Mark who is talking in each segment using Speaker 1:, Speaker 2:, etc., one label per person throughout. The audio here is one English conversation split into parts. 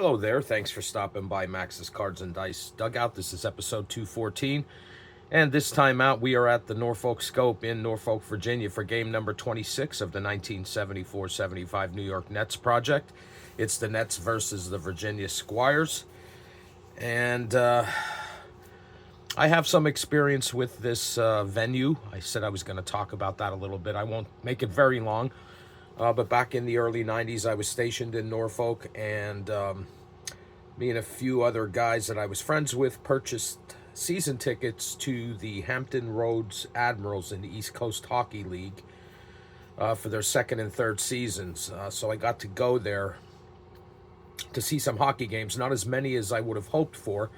Speaker 1: Hello there. Thanks for stopping by Max's Cards and Dice Dugout. This is episode 214. And this time out, we are at the Norfolk Scope in Norfolk, Virginia for game number 26 of the 1974-75 New York Nets project. It's the Nets versus the Virginia Squires. And I have some experience with this venue. I said I was going to talk about that a little bit. I won't make it very long. But back in the early 90s, I was stationed in Norfolk, and me and a few other guys that I was friends with purchased season tickets to the Hampton Roads Admirals in the East Coast Hockey League for their second and third seasons. So I got to go there to see some hockey games, not as many as I would have hoped for,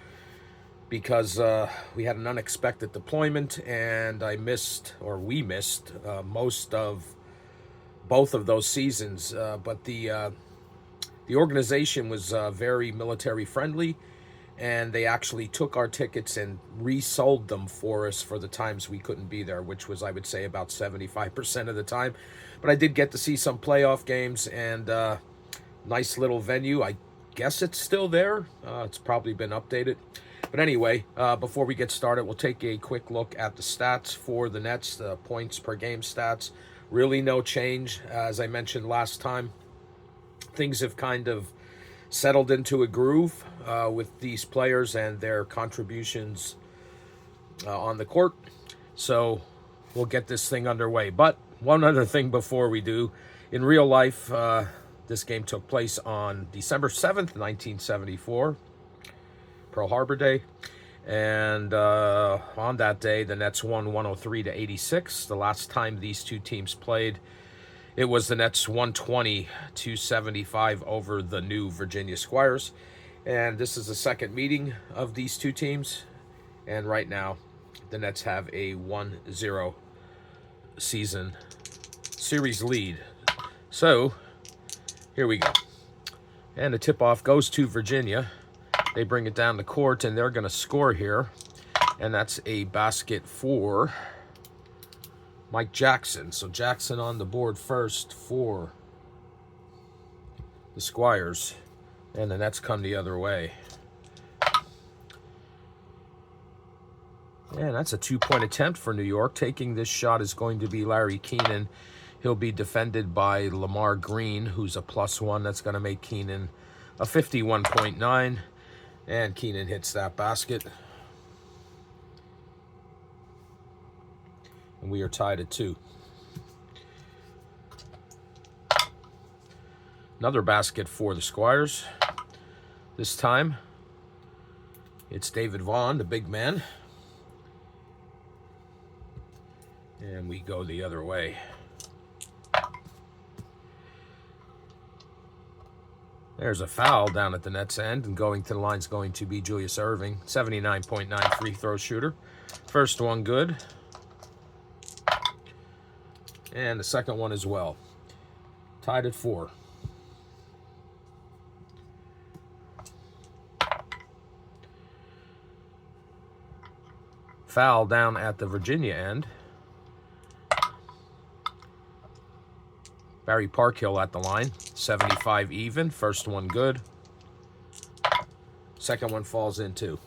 Speaker 1: because we had an unexpected deployment, and we missed most of both of those seasons, but the organization was very military friendly, and they actually took our tickets and resold them for us for the times we couldn't be there, which was, I would say, about 75% of the time. But I did get to see some playoff games, and nice little venue. I guess it's still there. It's probably been updated. But anyway, before we get started, we'll take a quick look at the stats for the Nets, the points per game stats. Really no change. As I mentioned last time, things have kind of settled into a groove with these players and their contributions on the court. So we'll get this thing underway. But one other thing before we do. In real life, this game took place on December 7th, 1974, Pearl Harbor Day. And on that day, the Nets won 103-86. The last time these two teams played, it was the Nets 120-75 over the new Virginia Squires. And this is the second meeting of these two teams. And right now, the Nets have a 1-0 season series lead. So, here we go. And the tip-off goes to Virginia. They bring it down the court, and they're going to score here. And that's a basket for Mike Jackson. So Jackson on the board first for the Squires. And the Nets come the other way. And that's a two-point attempt for New York. Taking this shot is going to be Larry Keenan. He'll be defended by Lamar Green, who's a +1. That's going to make Keenan a 51.9. And Keenan hits that basket. And we are tied at 2. Another basket for the Squires. This time, it's David Vaughn, the big man. And we go the other way. There's a foul down at the Nets end, and going to the line is going to be Julius Erving, 79.9 free throw shooter. First one good. And the second one as well. Tied at 4. Foul down at the Virginia end. Barry Parkhill at the line, 75 even. First one good. Second one falls in too.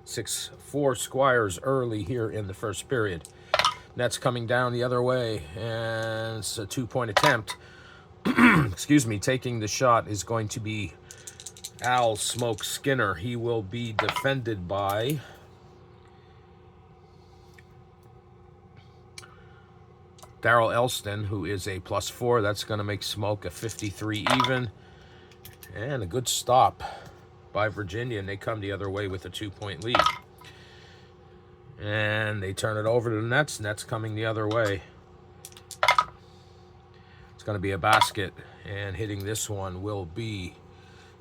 Speaker 1: 6-4 Squires early here in the first period. Nets coming down the other way, and it's a two-point attempt. Excuse me, taking the shot is going to be Al Smoke Skinner. He will be defended by Darrell Elston, who is a +4. That's going to make Smoke a 53 even. And a good stop by Virginia, and they come the other way with a 2-point lead. And they turn it over to the Nets. Nets coming the other way. It's going to be a basket, and hitting this one will be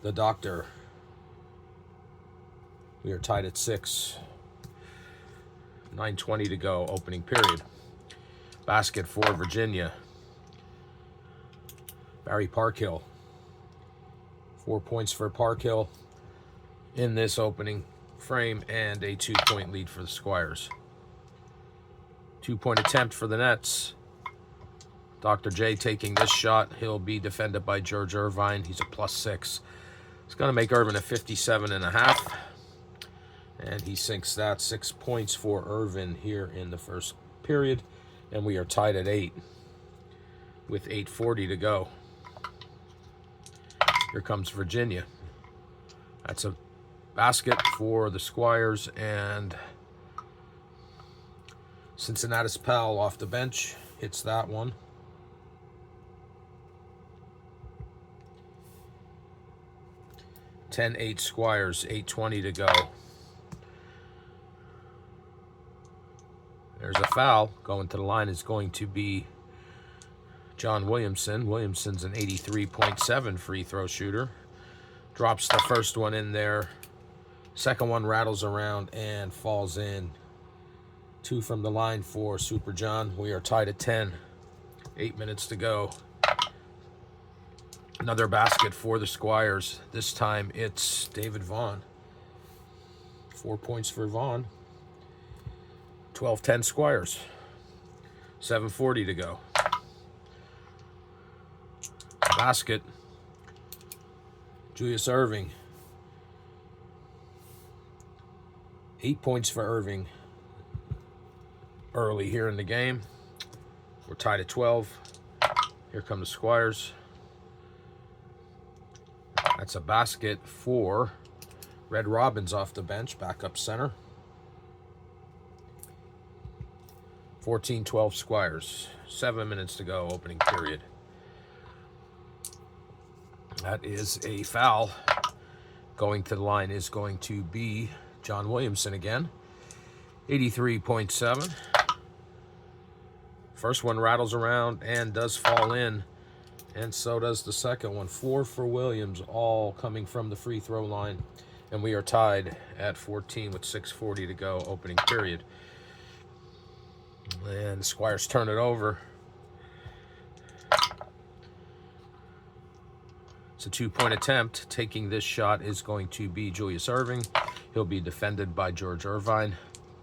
Speaker 1: the Doctor. We are tied at 6. 9:20 to go, opening period. Basket for Virginia. Barry Parkhill. 4 points for Parkhill in this opening frame, and a 2-point lead for the Squires. 2-point attempt for the Nets. Dr. J taking this shot. He'll be defended by George Irvine. He's a +6. It's going to make Irvin a 57.5. And he sinks that. 6 points for Irvin here in the first period. And we are tied at 8 with 8:40 to go. Here comes Virginia. That's a basket for the Squires, and Cincinnati's Powell off the bench hits that one. (10-8) Squires, 8:20 to go. There's a foul. Going to the line is going to be John Williamson. Williamson's an 83.7 free throw shooter. Drops the first one in there. Second one rattles around and falls in. 2 from the line for Super John. We are tied at 10. 8 minutes to go. Another basket for the Squires. This time it's David Vaughn. 4 points for Vaughn. 12-10 Squires. 7:40 to go. Basket. Julius Irving. 8 points for Irving early here in the game. We're tied at 12. Here come the Squires. That's a basket for Red Robbins off the bench, backup center. 14-12 Squires. 7 minutes to go, opening period. That is a foul. Going to the line is going to be John Williamson again. 83.7. First one rattles around and does fall in. And so does the second one. 4 for Williams, all coming from the free throw line. And we are tied at 14 with 6:40 to go, opening period. And the Squires turn it over. It's a 2-point attempt. Taking this shot is going to be Julius Irving. He'll be defended by George Irvine.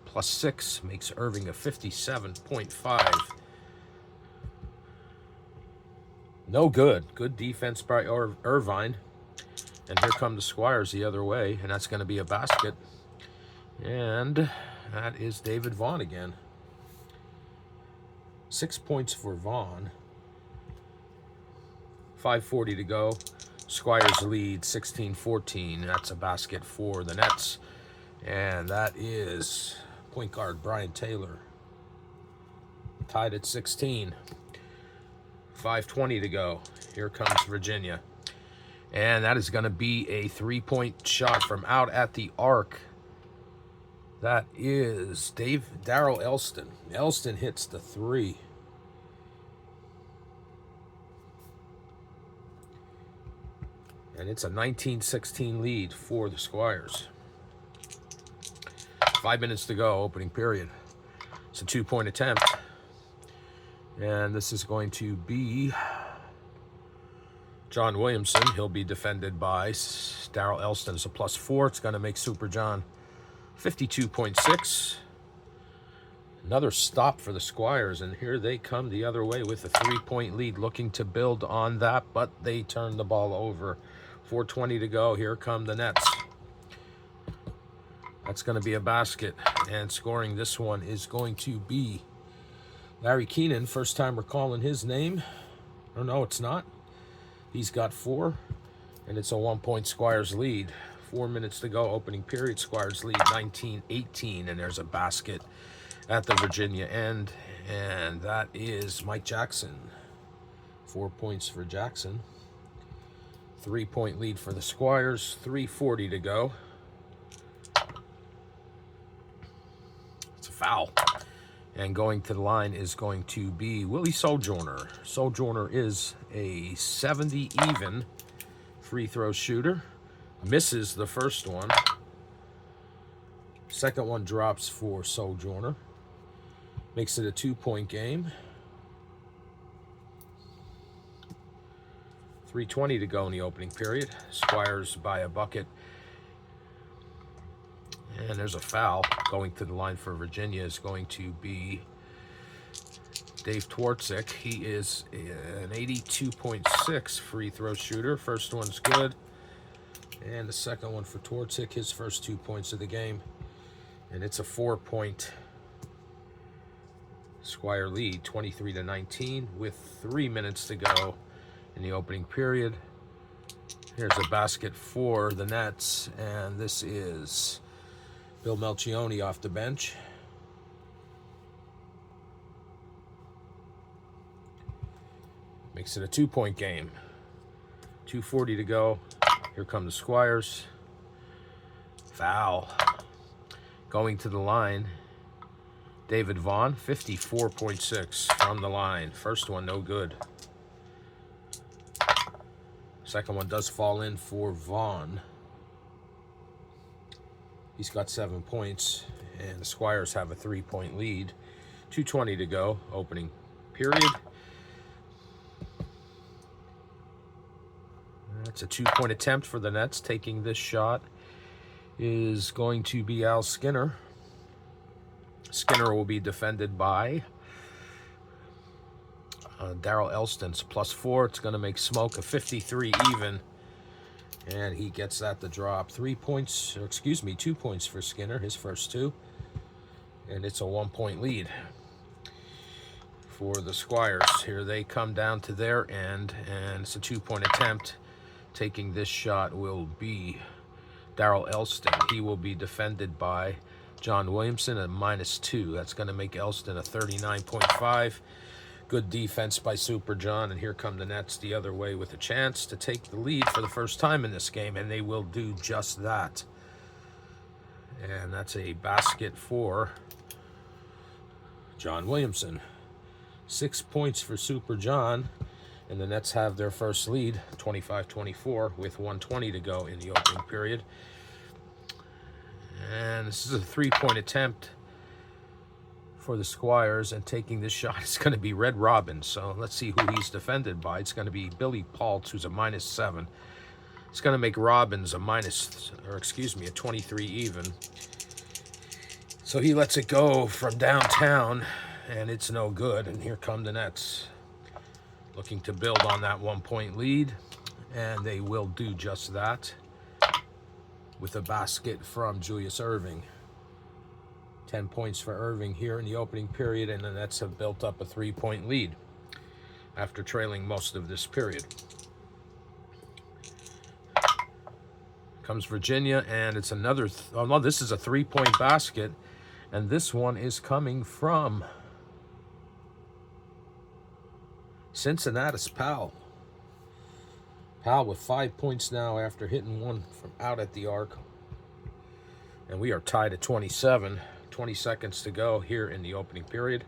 Speaker 1: +6 makes Irving a 57.5. No good. Good defense by Irvine. And here come the Squires the other way, and that's going to be a basket. And that is David Vaughn again. 6 points for Vaughn. 5:40 to go. Squires lead 16-14. That's a basket for the Nets. And that is point guard Brian Taylor. Tied at 16. 5:20 to go. Here comes Virginia. And that is going to be a 3-point shot from out at the arc. That is Darrell Elston. Elston hits the 3. And it's a 19-16 lead for the Squires. 5 minutes to go, opening period. It's a 2-point attempt. And this is going to be John Williamson. He'll be defended by Darrell Elston. It's a +4. It's going to make Super John 52.6. Another stop for the Squires, and here they come the other way with a 3-point lead, looking to build on that, but they turn the ball over. 4:20 to go. Here come the Nets. That's going to be a basket, and scoring this one is going to be Larry Keenan. First time we're calling his name. Oh, no, it's not. He's got 4, and it's a 1-point Squires lead. 4 minutes to go, opening period. Squires lead 19-18, and there's a basket at the Virginia end, and that is Mike Jackson. 4 points for Jackson. 3-point lead for the Squires. 3:40 to go. It's a foul. And going to the line is going to be Willie Sojourner. Sojourner is a 70 even free throw shooter. Misses the first one. Second one drops for Sojourner. Makes it a 2-point game. 3:20 to go in the opening period. Squires by a bucket. And there's a foul. Going to the line for Virginia is going to be Dave Twardzik. He is an 82.6 free throw shooter. First one's good. And the second one for Twardzik, his first 2 points of the game. And it's a 4-point Squire lead, 23-19, with 3 minutes to go in the opening period. Here's a basket for the Nets, and this is Bill Melchione off the bench. Makes it a 2-point game. 2:40 to go. Here come the Squires. Foul. Going to the line, David Vaughn, 54.6 from the line. First one, no good. Second one does fall in for Vaughn. He's got 7 points, and the Squires have a 3-point lead. 2:20 to go, opening period. That's a 2-point attempt for the Nets. Taking this shot is going to be Al Skinner. Skinner will be defended by Darrell Elston's +4. It's going to make Smoke a 53 even. And he gets that to drop. 2 points for Skinner, his first 2. And it's a 1-point lead for the Squires. Here they come down to their end, and it's a 2-point attempt. Taking this shot will be Darrell Elston. He will be defended by John Williamson at -2. That's going to make Elston a 39.5. Good defense by Super John, and here come the Nets the other way with a chance to take the lead for the first time in this game, and they will do just that. And that's a basket for John Williamson. 6 points for Super John, and the Nets have their first lead, 25-24, with 1:20 to go in the opening period. And this is a 3-point attempt for the Squires, and taking this shot is going to be Red Robbins. So let's see who he's defended by. It's going to be Billy Paltz, who's a -7. It's going to make Robbins a 23 even. So he lets it go from downtown, and it's no good. And here come the Nets, looking to build on that 1-point lead, and they will do just that with a basket from Julius Erving. 10 points for Irving here in the opening period, and the Nets have built up a 3-point lead after trailing most of this period. Comes Virginia, and it's another, this is a 3-point basket, and this one is coming from Cincinnati's Powell. Powell with 5 points now after hitting one from out at the arc. And we are tied at 27. 20 seconds to go here in the opening period.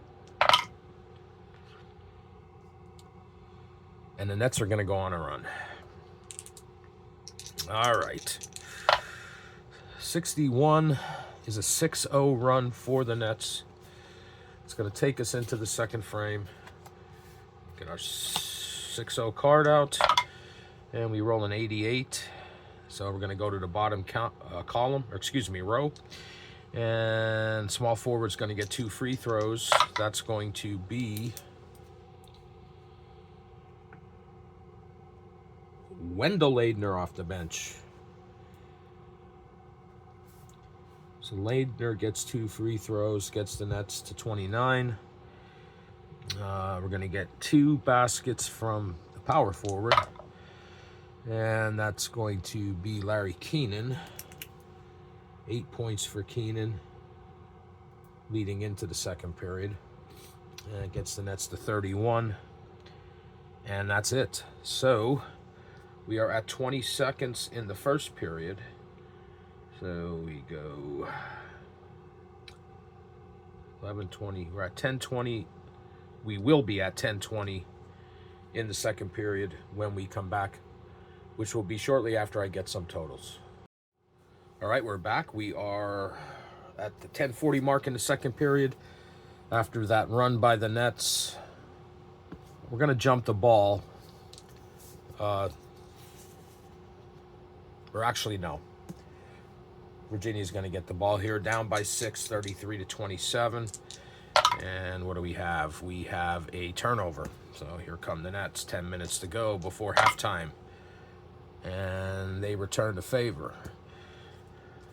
Speaker 1: And the Nets are going to go on a run. All right. 61 is a 6-0 run for the Nets. It's going to take us into the second frame. Get our 6-0 card out. And we roll an 88. So we're going to go to the bottom row. And small forward's going to get 2 free throws. That's going to be Wendell Ladner off the bench. So Ladner gets 2 free throws, gets the Nets to 29. We're going to get 2 baskets from the power forward. And that's going to be Larry Keenan. 8 points for Keenan leading into the second period. And it gets the Nets to 31. And that's it. So we are at 20 seconds in the first period. So we go 11:20. We're at 10:20. We will be at 10:20 in the second period when we come back, which will be shortly after I get some totals. All right, we're back. We are at the 10:40 mark in the second period. After that run by the Nets, we're going to jump the ball. Or actually, no. Virginia's going to get the ball here, down by 6, 33-27. And what do we have? We have a turnover. So here come the Nets. 10 minutes to go before halftime. And they return the favor.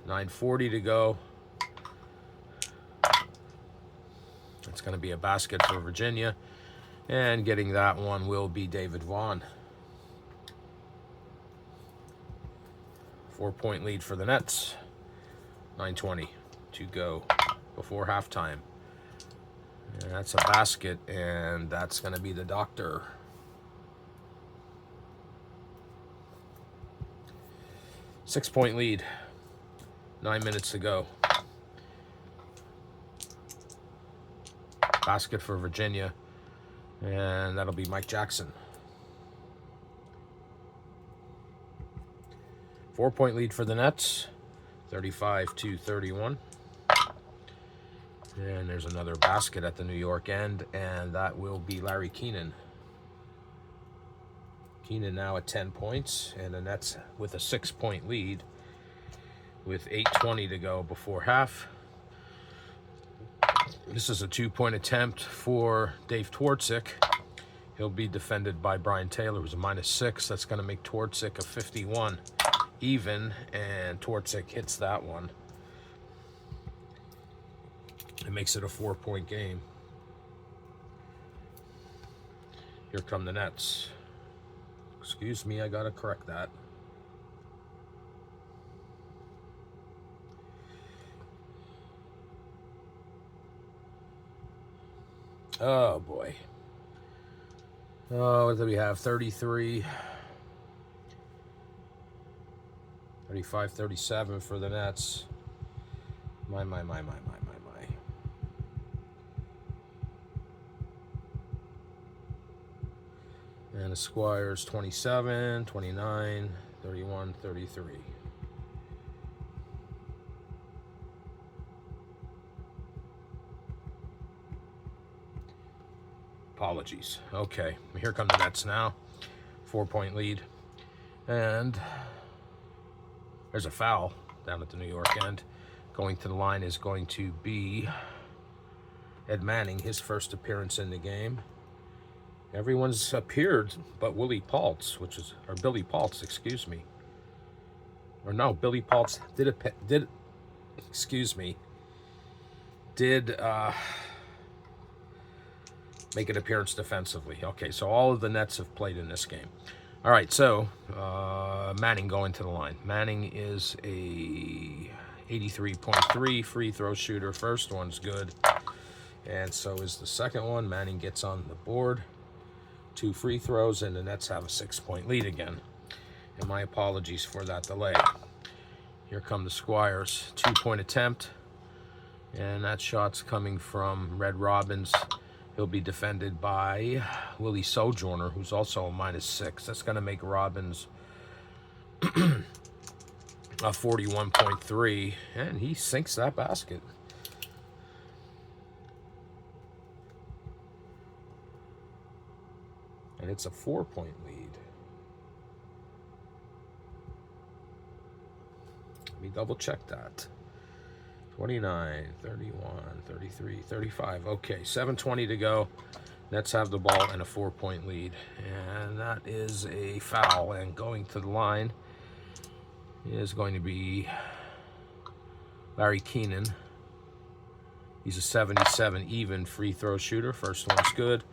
Speaker 1: 9:40 to go. It's going to be a basket for Virginia. And getting that one will be David Vaughn. 4-point lead for the Nets. 9:20 to go before halftime. And that's a basket, and that's going to be the doctor. 6-point lead. 9 minutes to go. Basket for Virginia, and that'll be Mike Jackson. 4-point lead for the Nets. 35-31. And there's another basket at the New York end, and that will be Larry Keenan. Keenan now at 10 points, and the Nets with a 6-point lead with 8:20 to go before half. This is a 2-point attempt for Dave Twardzik. He'll be defended by Brian Taylor, who's a -6. That's going to make Twardzik a 51 even, and Twardzik hits that one. It makes it a 4-point game. Here come the Nets. Excuse me, I gotta correct that. Oh boy. Oh, what do we have? 33, 35, 37 for the Nets. My. And the Squires 27, 29, 31, 33. Apologies. Okay, here come the Nets now. 4-point lead. And there's a foul down at the New York end. Going to the line is going to be Ed Manning, his first appearance in the game. Everyone's appeared but Billy Paltz, excuse me. Or no, Billy Paltz did make an appearance defensively. Okay, so all of the Nets have played in this game. All right, so Manning going to the line. Manning is a 83.3 free throw shooter. First one's good, and so is the second one. Manning gets on the board. 2 free throws, and the Nets have a 6-point lead again. And my apologies for that delay. Here come the Squires. 2-point attempt, and that shot's coming from Red Robbins. He'll be defended by Willie Sojourner, who's also a -6. That's going to make Robbins a 41.3, and he sinks that basket. And it's a 4-point lead. Let me double check that. 29, 31, 33, 35. Okay, 7:20 to go. Nets have the ball and a 4-point lead. And that is a foul. And going to the line is going to be Larry Keenan. He's a 77 even free throw shooter. First one's good.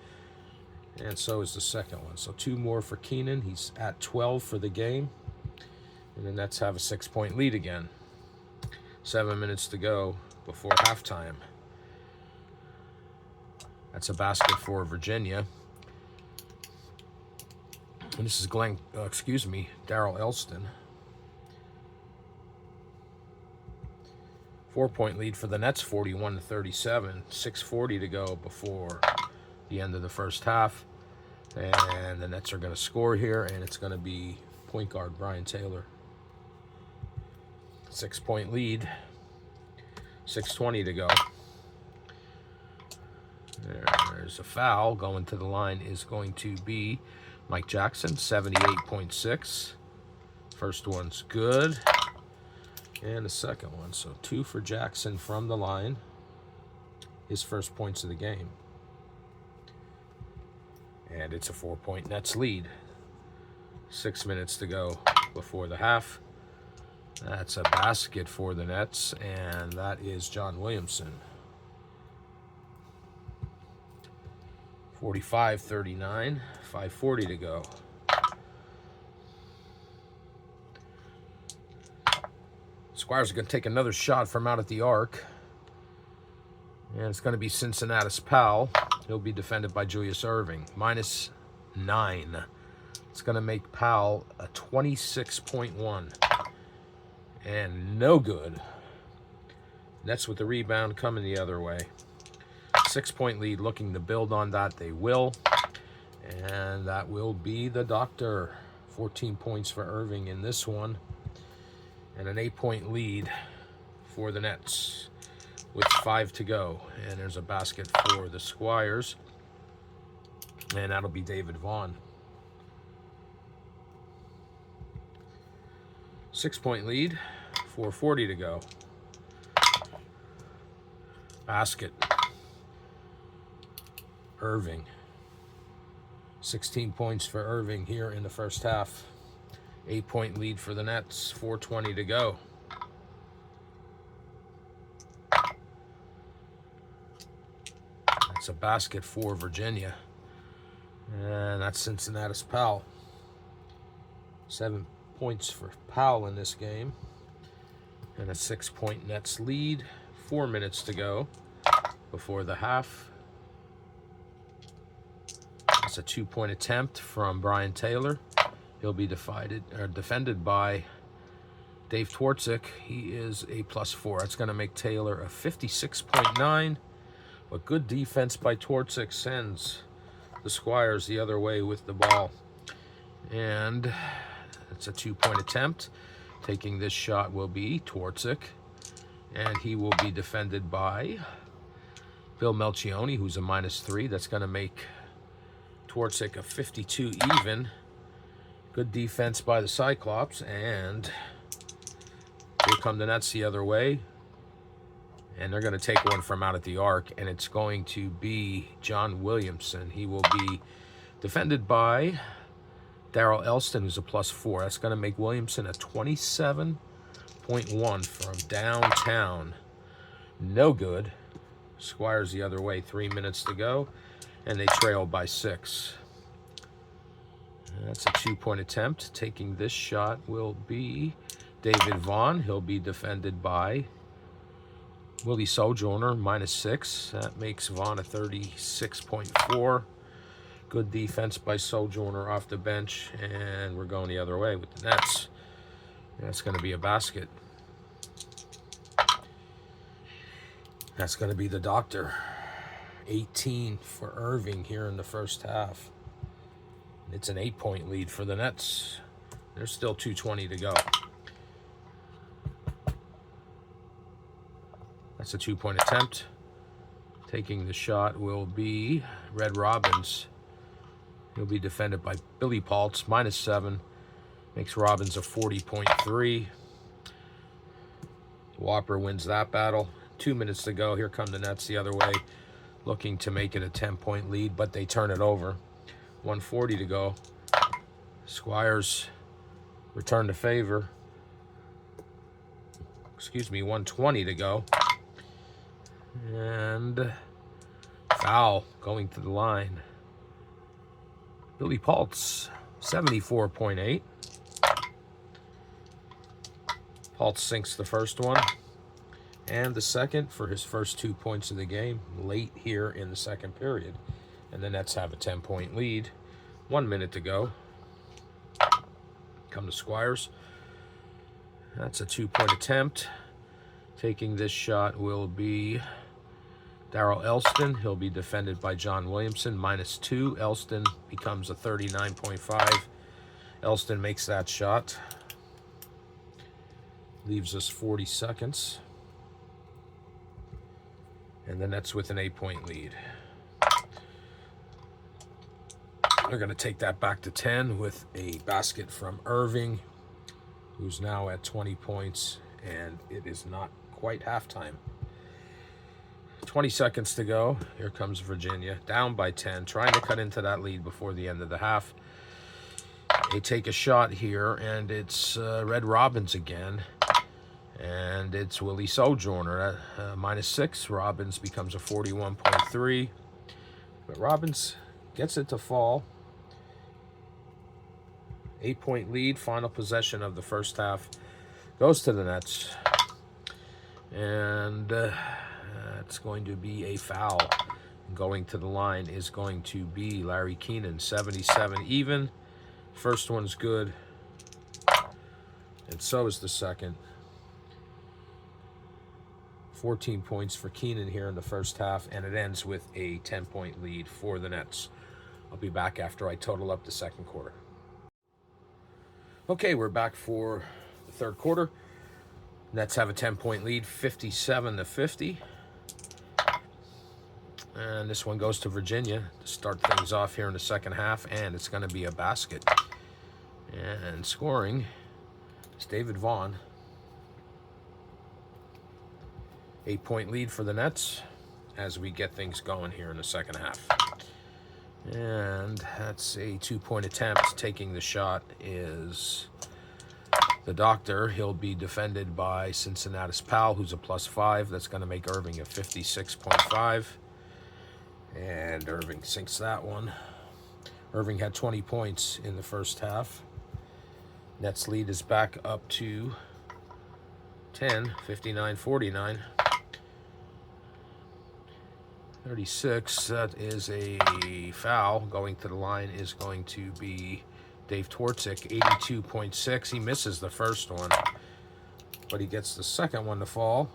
Speaker 1: And so is the second one. So 2 more for Keenan. He's at 12 for the game. And the Nets have a 6-point lead again. 7 minutes to go before halftime. That's a basket for Virginia. And this is Daryl Elston. 4-point lead for the Nets, 41-37. 6:40 to go before the end of the first half. And the Nets are going to score here, and it's going to be point guard Brian Taylor. 6-point lead. 6:20 to go. There's a foul. Going to the line is going to be Mike Jackson, 78.6. First one's good. And the second one. So 2 for Jackson from the line. his first points of the game. And it's a 4-point Nets lead. 6 minutes to go before the half. That's a basket for the Nets, and that is John Williamson. 45-39, 5:40 to go. Squires are going to take another shot from out at the arc. And it's going to be Cincinnati's Powell. He'll be defended by Julius Erving. -9. It's going to make Powell a 26.1. And no good. Nets with the rebound coming the other way. 6-point lead, looking to build on that. They will. And that will be the doctor. 14 points for Erving in this one. And an 8-point lead for the Nets with 5 to go. And there's a basket for the Squires. And that'll be David Vaughn. 6-point lead, 4:40 to go. Basket. Erving. 16 points for Erving here in the first half. 8-point lead for the Nets, 4:20 to go. That's a basket for Virginia. And that's Cincinnati's Powell. 7 points for Powell in this game. And a 6-point Nets lead. 4 minutes to go before the half. That's a 2-point attempt from Brian Taylor. He'll be defended by Dave Twardzik. He is a +4. That's going to make Taylor a 56.9. But good defense by Twardzik sends the Squires the other way with the ball. And it's a 2-point attempt. Taking this shot will be Twardzik. And he will be defended by Bill Melchioni, who's a -3. That's going to make Twardzik a 52 even. Good defense by the Cyclops. And here come the Nets the other way. And they're going to take one from out at the arc. And it's going to be John Williamson. He will be defended by Darrell Elston, who's a +4. That's going to make Williamson a 27.1 from downtown. No good. Squires the other way. 3 minutes to go. And they trail by 6. That's a 2-point attempt. Taking this shot will be David Vaughn. He'll be defended by Willie Sojourner, -6. That makes Vaughn a 36.4. Good defense by Sojourner off the bench. And we're going the other way with the Nets. That's going to be a basket. That's going to be the doctor. 18 for Erving here in the first half. It's an 8-point lead for the Nets. There's still 2:20 to go. That's a 2-point attempt. Taking the shot will be Red Robbins. He'll be defended by Billy Paltz, -7. Makes Robbins a 40.3. Whopper wins that battle. 2 minutes to go. Here come the Nets the other way, looking to make it a 10-point lead, but they turn it over. 1:40 to go. Squires return the favor. 1:20 to go. And foul going to the line. Billy Paltz, 74.8. Paltz sinks the first one. And the second for his first 2 points of the game late here in the second period. And the Nets have a 10-point lead. 1 minute to go. Come to Squires. That's a 2-point attempt. Taking this shot will be Darrell Elston. He'll be defended by John Williamson, -2. Elston becomes a 39.5. Elston makes that shot. Leaves us 40 seconds. And the Nets with an 8-point lead. They're going to take that back to 10 with a basket from Erving, who's now at 20 points, and it is not quite halftime. 20 seconds to go. Here comes Virginia, down by 10, trying to cut into that lead before the end of the half. They take a shot here, and it's Red Robbins again. And it's Willie Sojourner at -6. Robbins becomes a 41.3. But Robbins gets it to fall. 8-point lead, final possession of the first half. Goes to the Nets. And it's going to be a foul. Going to the line is going to be Larry Keenan, 77 even. First one's good. And so is the second. 14 points for Keenan here in the first half, and it ends with a 10-point lead for the Nets. I'll be back after I total up the second quarter. Okay, we're back for the third quarter. Nets have a 10-point lead, 57-50. And this one goes to Virginia to start things off here in the second half, and it's going to be a basket. And scoring is David Vaughn. 8-point lead for the Nets as we get things going here in the second half. And that's a 2-point attempt. Taking the shot is the Doctor. He'll be defended by Cincinnati's Powell, who's a +5. That's going to make Irving a 56.5. And Irving sinks that one. Irving had 20 points in the first half. Nets lead is back up to 10, 59-49. 36, that is a foul. Going to the line is going to be Dave Twardzik, 82.6. He misses the first one, but he gets the second one to fall.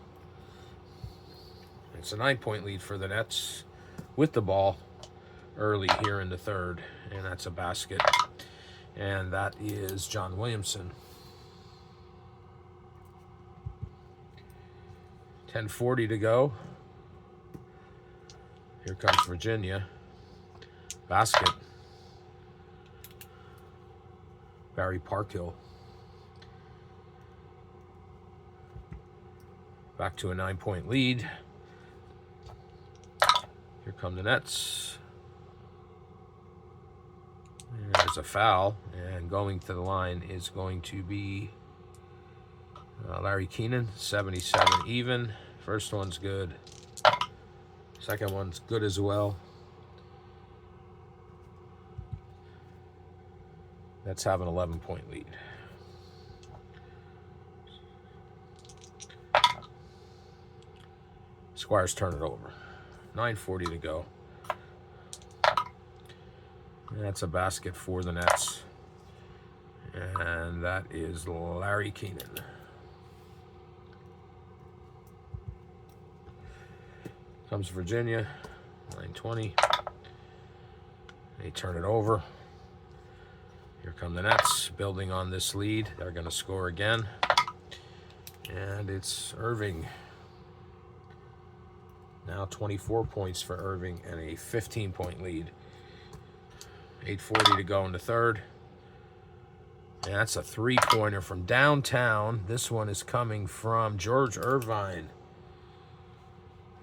Speaker 1: It's a 9-point lead for the Nets with the ball early here in the third, and that's a basket. And that is John Williamson. 10:40 to go. Here comes Virginia. Basket. Barry Parkhill. Back to a 9-point lead. Here come the Nets. And there's a foul. And going to the line is going to be Larry Keenan, 77 even. First one's good. Second one's good as well. Let's have an 11-point lead. Squires turn it over. 9:40 to go. And that's a basket for the Nets. And that is Larry Keenan. Comes Virginia, 9:20. They turn it over. Here come the Nets, building on this lead. They're going to score again. And it's Irving. Now 24 points for Irving and a 15-point lead. 8:40 to go in the third. And that's a 3-pointer from downtown. This one is coming from George Irvine.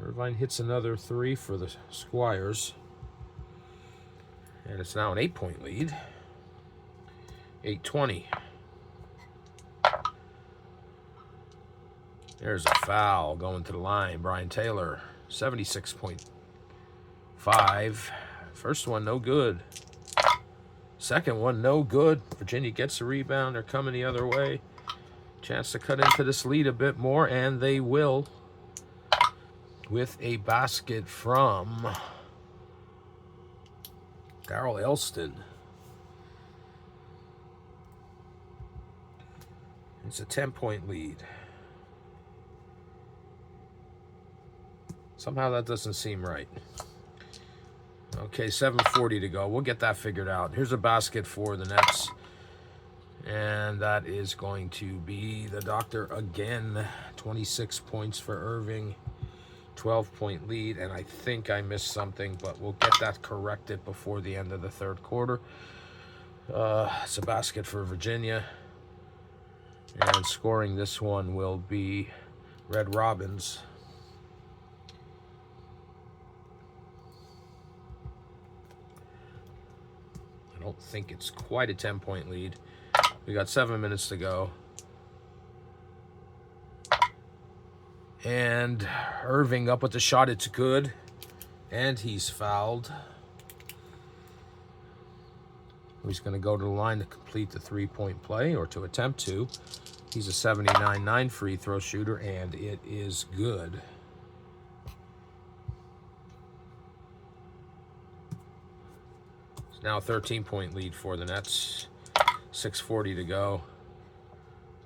Speaker 1: Irvine hits another 3 for the Squires. And it's now an 8-point lead. 8:20. There's a foul going to the line. Brian Taylor, 76.5. First one, no good. Second one, no good. Virginia gets the rebound. They're coming the other way. Chance to cut into this lead a bit more, and they will, with a basket from Darrell Elston. It's a 10-point lead. Somehow that doesn't seem right. Okay, 7:40 to go. We'll get that figured out. Here's a basket for the Nets. And that is going to be the Doctor again. 26 points for Irving. 12-point lead. And I think I missed something, but we'll get that corrected before the end of the third quarter. It's a basket for Virginia. And scoring this one will be Red Robbins. I don't think it's quite a 10-point lead. We got 7 minutes to go. And Irving up with the shot. It's good. And he's fouled. He's going to go to the line to complete the three-point play, or to attempt to. He's a 79-9 free throw shooter, and it is good. It's now a 13-point lead for the Nets. 6:40 to go.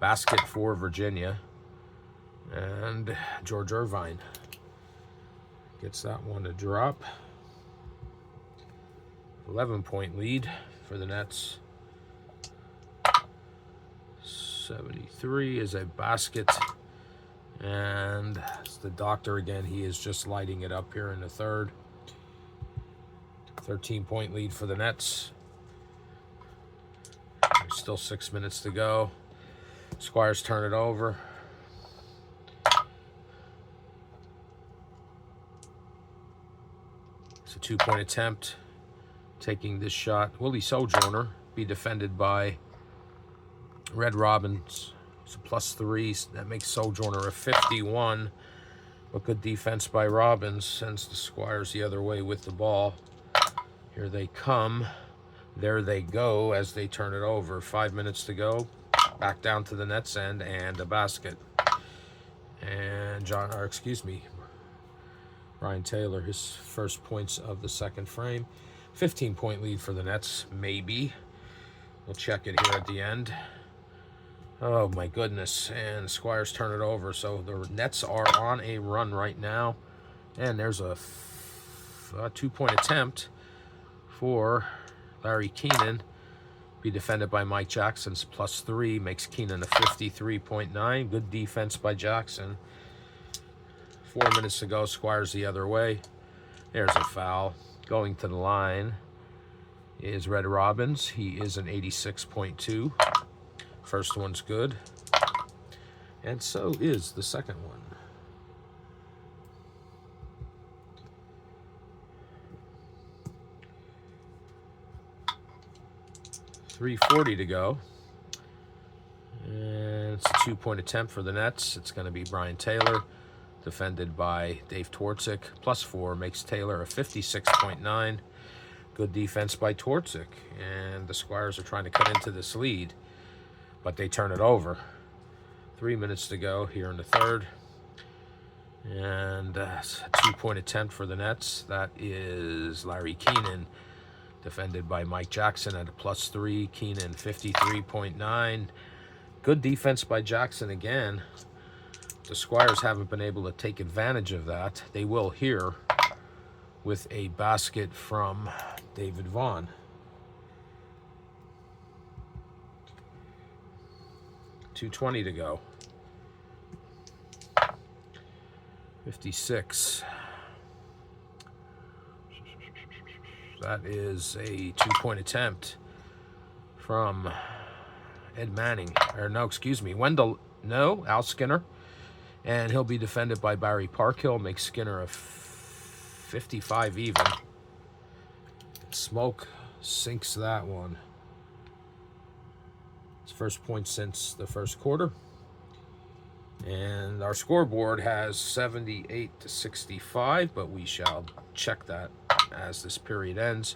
Speaker 1: Basket for Virginia. And George Irvine gets that one to drop. 11-point lead for the Nets. 73 is a basket. And it's the doctor again. He is just lighting it up here in the third. 13-point lead for the Nets. There's still 6 minutes to go. Squires turn it over. It's a 2-point attempt. Taking this shot, Willie Sojourner, be defended by Red Robbins. It's a +3. That makes Sojourner a 51. But good defense by Robbins sends the Squires the other way with the ball. Here they come. There they go as they turn it over. 5 minutes to go. Back down to the Nets end and a basket. And Brian Taylor, his first points of the second frame. 15-point lead for the Nets, maybe. We'll check it here at the end. Oh my goodness, and the Squires turn it over. So the Nets are on a run right now. And there's a 2-point attempt for Larry Keenan. Be defended by Mike Jackson's +3. Makes Keenan a 53.9. Good defense by Jackson. 4 minutes to go. Squires the other way. There's a foul. Going to the line is Red Robbins. He is an 86.2. First one's good. And so is the second one. .340 to go. And it's a 2-point attempt for the Nets. It's going to be Brian Taylor, defended by Dave Torczyk. +4 makes Taylor a 56.9. Good defense by Torczyk. And the Squires are trying to cut into this lead, but they turn it over. 3 minutes to go here in the third. And a 2-point attempt for the Nets. That is Larry Keenan, defended by Mike Jackson at a +3. Keenan 53.9. Good defense by Jackson again. The Squires haven't been able to take advantage of that. They will here with a basket from David Vaughn. .220 to go. 56. That is a 2-point attempt from Ed Manning. Al Skinner. And he'll be defended by Barry Parkhill. Makes Skinner a 55 even. Smoke sinks that one. His first point since the first quarter. And our scoreboard has 78-65, but we shall check that as this period ends.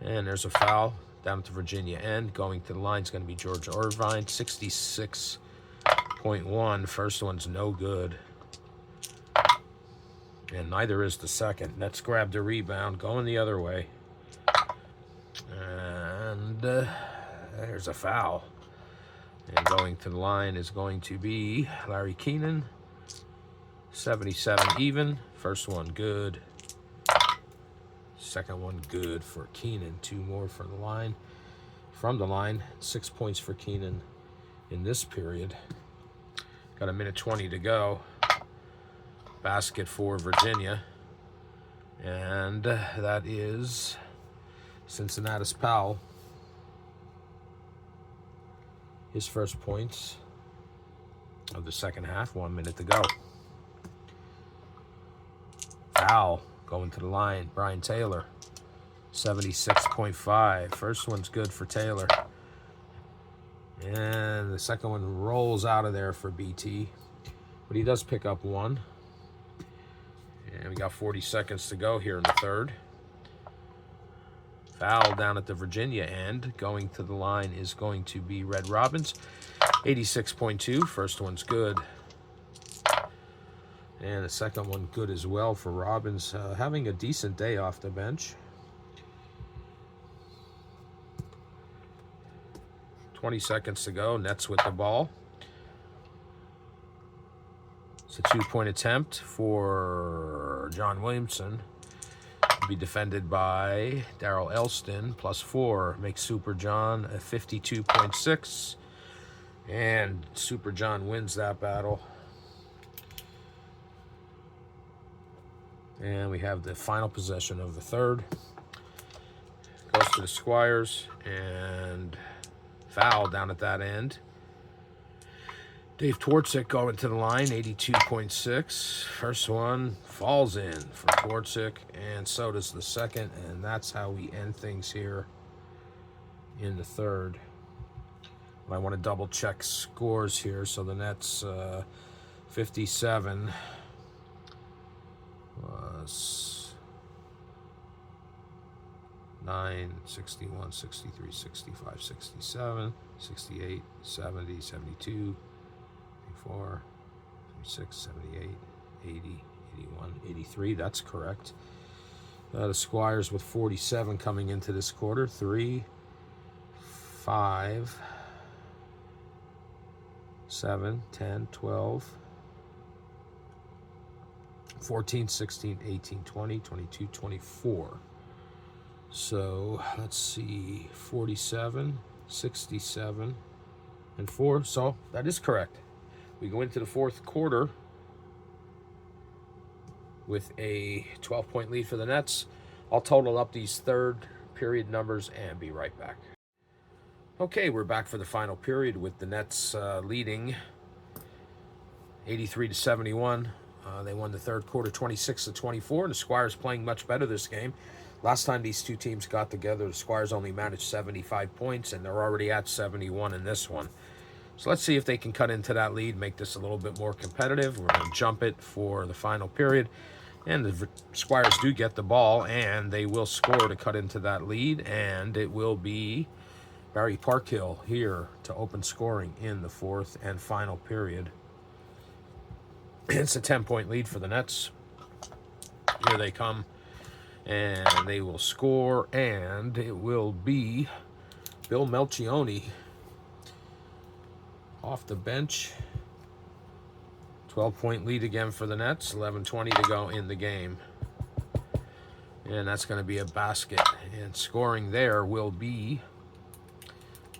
Speaker 1: And there's a foul down at the Virginia end. Going to the line is going to be George Irvine, 66.1. First one's no good. And neither is the second. Nets grab the rebound, going the other way. And there's a foul. And going to the line is going to be Larry Keenan. 77 even. First one good. Second one good for Keenan. 2 more for the line. From the line, 6 points for Keenan in this period. Got a minute 20 to go. Basket for Virginia. And that is Cincinnati's Powell. His first points of the second half. 1 minute to go. Foul going to the line. Brian Taylor. 76.5. First one's good for Taylor. And the second one rolls out of there for BT. But he does pick up one. And we got 40 seconds to go here in the third. Foul down at the Virginia end. Going to the line is going to be Red Robbins. 86.2. First one's good. And the second one good as well for Robbins. Having a decent day off the bench. 20 seconds to go. Nets with the ball. It's a 2-point attempt for John Williamson. Will be defended by Darrell Elston. +4 makes Super John a 52.6. And Super John wins that battle. And we have the final possession of the third. Goes to the Squires. And foul down at that end. Dave Twardzik going to the line, 82.6. First one falls in for Twardzik, and so does the second, and that's how we end things here in the third. I want to double check scores here. So the Nets 57 was 9, 61, 63, 65, 67, 68, 70, 72, 84, 76, 78, 80, 81, 83. That's correct. The Squires with 47 coming into this quarter. 3, 5, 7, 10, 12, 14, 16, 18, 20, 22, 24. So let's see, 47, 67, and 4. So that is correct. We go into the fourth quarter with a 12-point lead for the Nets. I'll total up these third period numbers and be right back. Okay, we're back for the final period with the Nets leading 83-71. They won the third quarter 26-24, and the Squires playing much better this game. Last time these two teams got together, the Squires only managed 75 points, and they're already at 71 in this one. So let's see if they can cut into that lead, make this a little bit more competitive. We're going to jump it for the final period. And the Squires do get the ball, and they will score to cut into that lead. And it will be Barry Parkhill here to open scoring in the fourth and final period. It's a 10-point lead for the Nets. Here they come, and they will score, and it will be Bill Melchione off the bench. 12-point lead again for the Nets. 11:20 to go in the game. And that's going to be a basket. And scoring there will be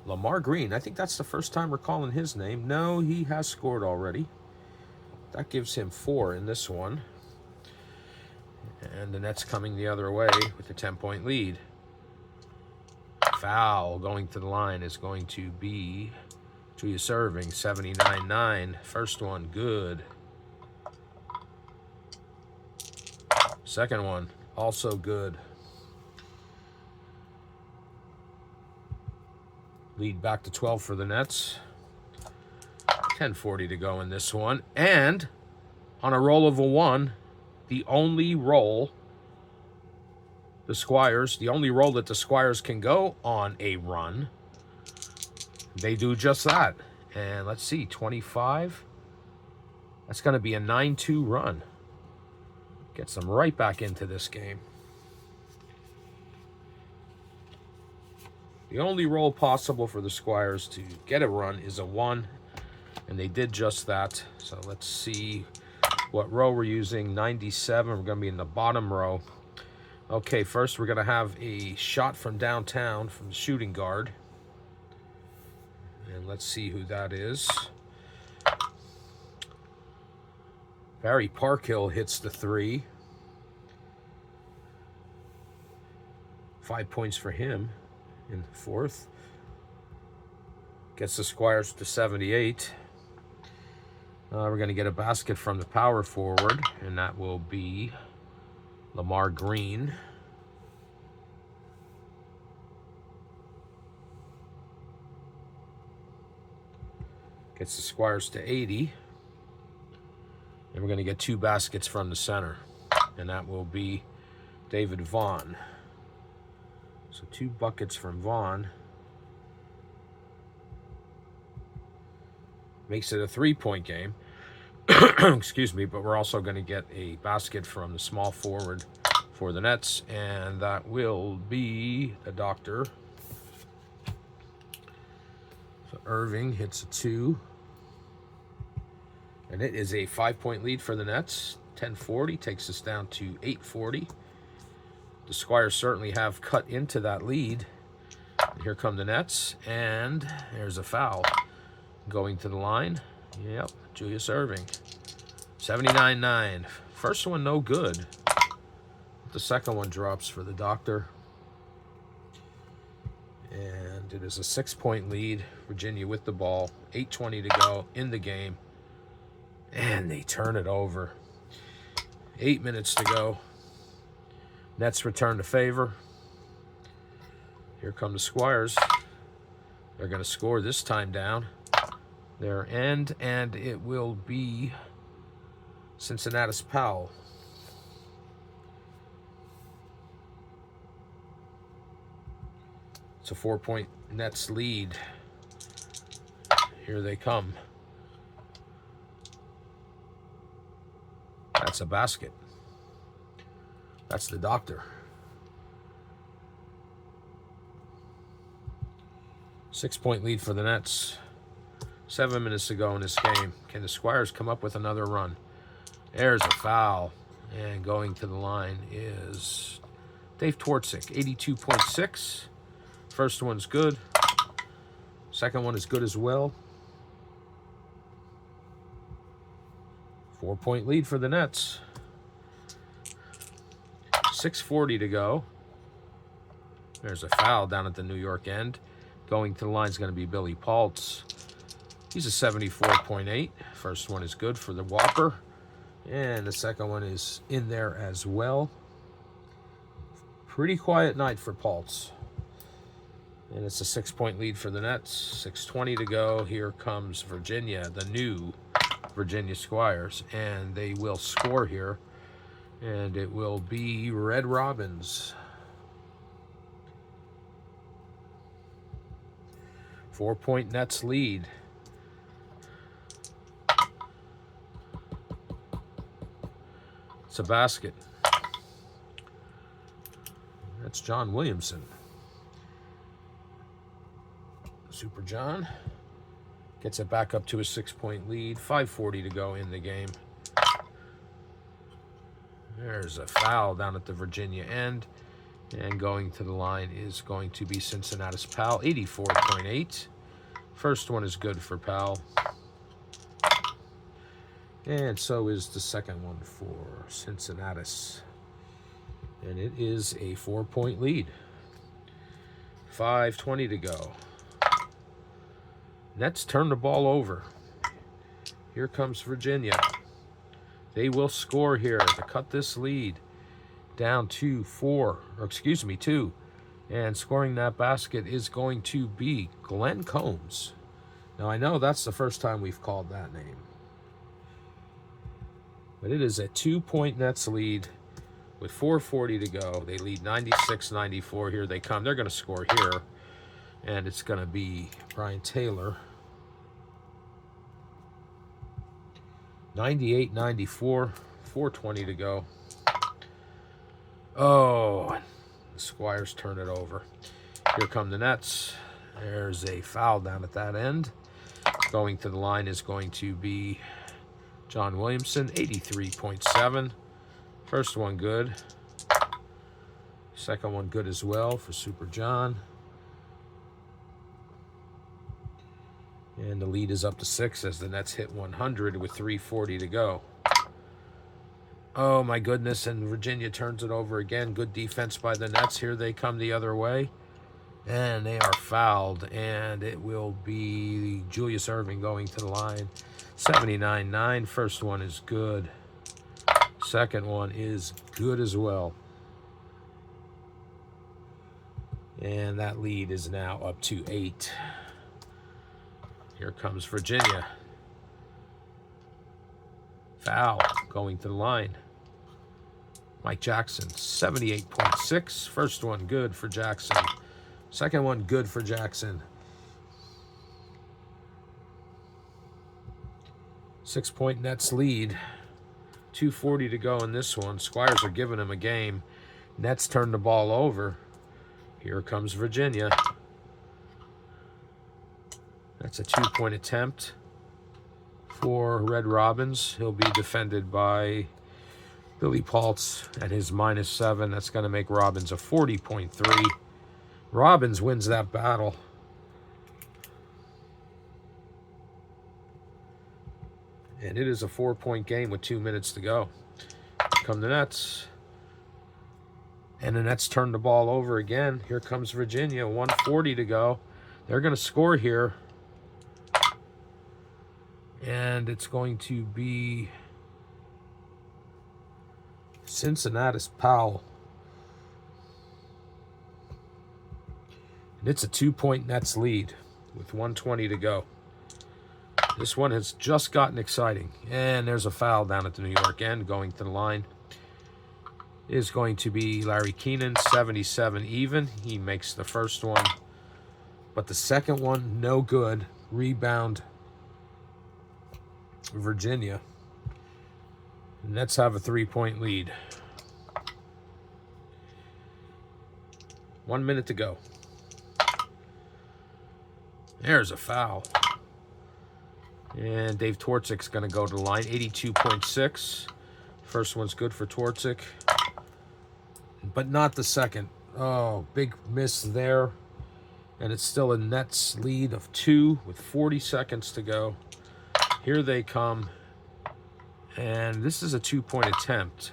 Speaker 1: Lamar Green. I think that's the first time we're calling his name. No, he has scored already. That gives him 4 in this one. And the Nets coming the other way with a 10-point lead. Foul going to the line is going to be Julius Serving, 79-9. First one, good. Second one, also good. Lead back to 12 for the Nets. 10:40 to go in this one. And on a roll of a 1, the only roll that the Squires can go on a run, they do just that. And let's see, 25. That's going to be a 9-2 run. Gets them right back into this game. The only roll possible for the Squires to get a run is a 1. And they did just that. So let's see what row we're using. 97. We're going to be in the bottom row. Okay, first we're going to have a shot from downtown from the shooting guard. And let's see who that is. Barry Parkhill hits the 3. 5 points for him in the fourth. Gets the Squires to 78. We're going to get a basket from the power forward, and that will be Lamar Green. Gets the Squires to 80. And we're going to get 2 baskets from the center. And that will be David Vaughn. So 2 buckets from Vaughn. Makes it a 3-point game. Excuse me, but we're also going to get a basket from the small forward for the Nets, and that will be the Doctor. So Irving hits a 2. And it is a 5-point lead for the Nets. 10:40 takes us down to 8:40. The Squires certainly have cut into that lead. Here come the Nets, and there's a foul. Going to the line. Yep, Julius Irving. 79-9. First one no good. The second one drops for the Doctor. And it is a 6-point lead. Virginia with the ball. 8:20 to go in the game. And they turn it over. 8 minutes to go. Nets return the favor. Here come the Squires. They're going to score this time down. Their end, and it will be Cincinnati's Powell. It's a 4-point Nets lead. Here they come. That's a basket. That's the Doctor. 6-point lead for the Nets. 7 minutes to go in this game. Can the Squires come up with another run? There's a foul. And going to the line is Dave Twardzik, 82.6. First one's good. Second one is good as well. 4-point lead for the Nets. 6:40 to go. There's a foul down at the New York end. Going to the line is going to be Billy Paltz. He's a 74.8. First one is good for the Whopper. And the second one is in there as well. Pretty quiet night for Paltz. And it's a 6-point lead for the Nets. 6:20 to go. Here comes Virginia, the new Virginia Squires. And they will score here. And it will be Red Robins. 4-point Nets lead. It's a basket. That's John Williamson. Super John gets it back up to a 6-point lead. 5:40 to go in the game. There's a foul down at the Virginia end. And going to the line is going to be Cincinnati's Powell, 84.8. First one is good for Powell. And so is the second one for Cincinnati's. And it is a 4-point lead. 5:20 to go. Nets turn the ball over. Here comes Virginia. They will score here to cut this lead down to 2. And scoring that basket is going to be Glenn Combs. Now, I know that's the first time we've called that name. But it is a 2-point Nets lead with 4:40 to go. They lead 96-94. Here they come. They're going to score here. And it's going to be Brian Taylor. 98-94. 4:20 to go. Oh, the Squires turn it over. Here come the Nets. There's a foul down at that end. Going to the line is going to be John Williamson, 83.7. First one good. Second one good as well for Super John. And the lead is up to 6 as the Nets hit 100 with 3:40 to go. Oh, my goodness, and Virginia turns it over again. Good defense by the Nets. Here they come the other way. And they are fouled, and it will be Julius Irving going to the line. 79-9. First one is good. Second one is good as well. And that lead is now up to 8. Here comes Virginia. Foul going to the line. Mike Jackson, 78.6. First one good for Jackson. Second one good for Jackson. 6-point Nets lead. 2:40 to go in this one. Squires are giving him a game. Nets turn the ball over. Here comes Virginia. That's a 2-point attempt for Red Robbins. He'll be defended by Billy Paltz at his -7. That's going to make Robbins a 40.3. Robbins wins that battle. And it is a 4-point game with 2 minutes to go. Here come the Nets. And the Nets turn the ball over again. Here comes Virginia. 1:40 to go. They're going to score here. And it's going to be Cincinnati's Powell. And it's a 2-point Nets lead with 1:20 to go. This one has just gotten exciting. And there's a foul down at the New York end going to the line. Is going to be Larry Keenan, 77 even. He makes the first one. But the second one, no good. Rebound, Virginia. The Nets have a 3-point lead. 1 minute to go. There's a foul. And Dave Torcik's going to go to the line, 82.6. First one's good for Torcik. But not the second. Oh, big miss there. And it's still a Nets lead of 2 with 40 seconds to go. Here they come. And this is a 2-point attempt.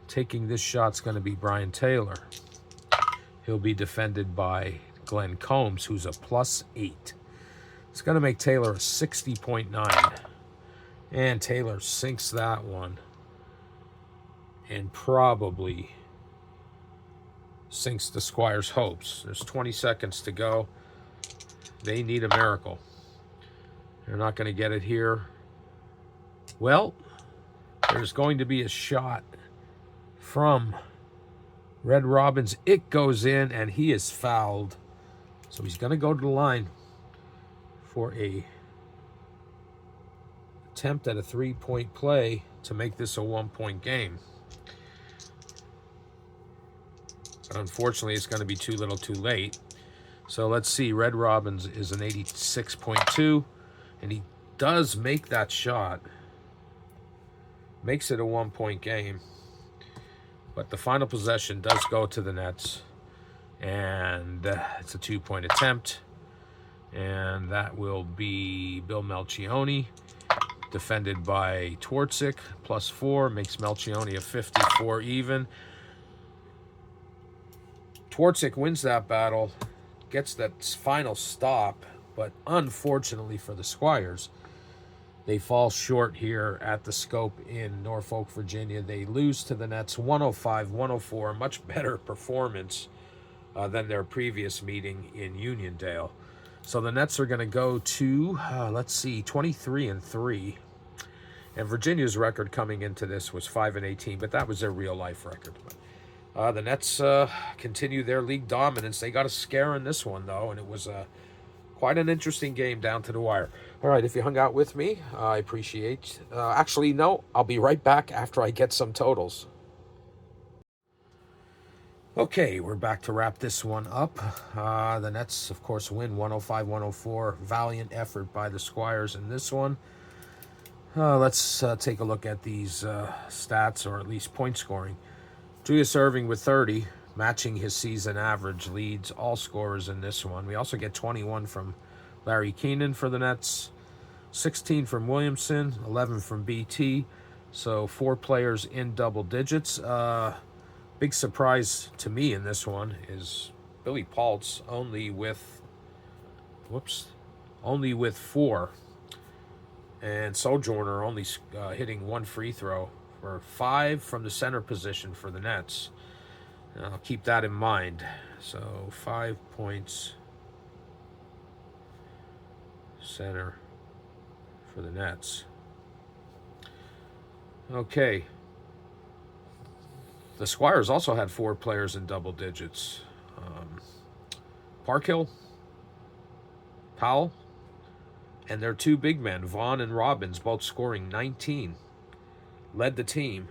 Speaker 1: Taking this shot's going to be Brian Taylor. He'll be defended by Glenn Combs, who's a +8. It's going to make Taylor a 60.9. And Taylor sinks that one. And probably sinks the Squires' hopes. There's 20 seconds to go. They need a miracle. They're not going to get it here. Well, there's going to be a shot from Red Robbins. It goes in, and he is fouled. So he's going to go to the line for a attempt at a 3-point play to make this a 1-point game. But unfortunately, it's going to be too little too late. So let's see. Red Robbins is an 86.2, and he does make that shot. Makes it a 1-point game. But the final possession does go to the Nets. And it's a 2-point attempt. And that will be Bill Melchioni, defended by Torcik, +4. Makes Melchioni a 54 even. Torcik wins that battle, gets that final stop, but unfortunately for the Squires, they fall short here at the Scope in Norfolk, Virginia. They lose to the Nets 105-104, much better performance than their previous meeting in Uniondale. So the Nets are going to go to, 23-3. And Virginia's record coming into this was 5-18, but that was their real-life record. The Nets continue their league dominance. They got a scare in this one, though, and it was quite an interesting game down to the wire. All right, if you hung out with me, I appreciate. Actually, no, I'll be right back after I get some totals. Okay, we're back to wrap this one up. The Nets, of course, win 105-104. Valiant effort by the Squires in this one. Let's take a look at these stats, or at least point scoring. Julius Erving with 30, matching his season average, leads all scorers in this one. We also get 21 from Larry Keenan for the Nets, 16 from Williamson, 11 from BT. So 4 players in double digits. Big surprise to me in this one is Billy Paltz only with 4. And Sojourner only hitting 1 free throw. For 5 from the center position for the Nets. And I'll keep that in mind. So 5 points center for the Nets. Okay. The Squires also had 4 players in double digits. Parkhill, Powell, and their 2 big men, Vaughn and Robbins, both scoring 19. Led the team.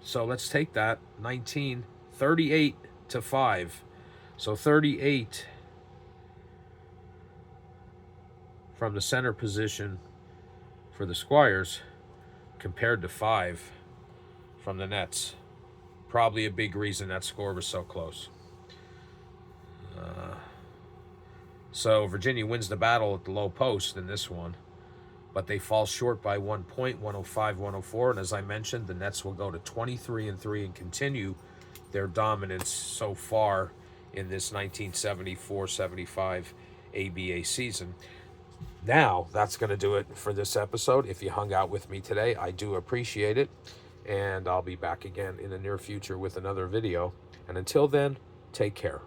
Speaker 1: So let's take that. 19, 38 to 5. So 38 from the center position for the Squires compared to 5 from the Nets. Probably a big reason that score was so close. So Virginia wins the battle at the low post in this one, but they fall short by 1 point, 105-104. And as I mentioned, the Nets will go to 23-3 and continue their dominance so far in this 1974-75 ABA season. Now, that's going to do it for this episode. If you hung out with me today, I do appreciate it. And I'll be back again in the near future with another video. And until then, take care.